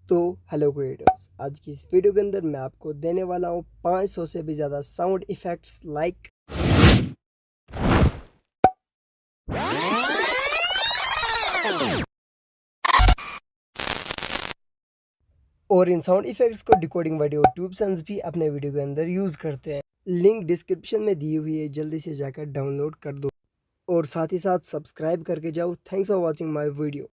तो hello creators, आज की इस वीडियो के अंदर मैं आपको देने वाला हूँ 500 से भी ज़्यादा साउंड इफ़ेक्ट्स लाइक और इन साउंड इफ़ेक्ट्स को डिकोडिंग ऑडियो ट्यूबसन्स भी अपने वीडियो के अंदर यूज़ करते हैं। लिंक डिस्क्रिप्शन में दी हुई है, जल्दी से जाकर डाउनलोड कर दो और साथ ही साथ सब्सक्राइब करके जाओ। Thanks for watching my video.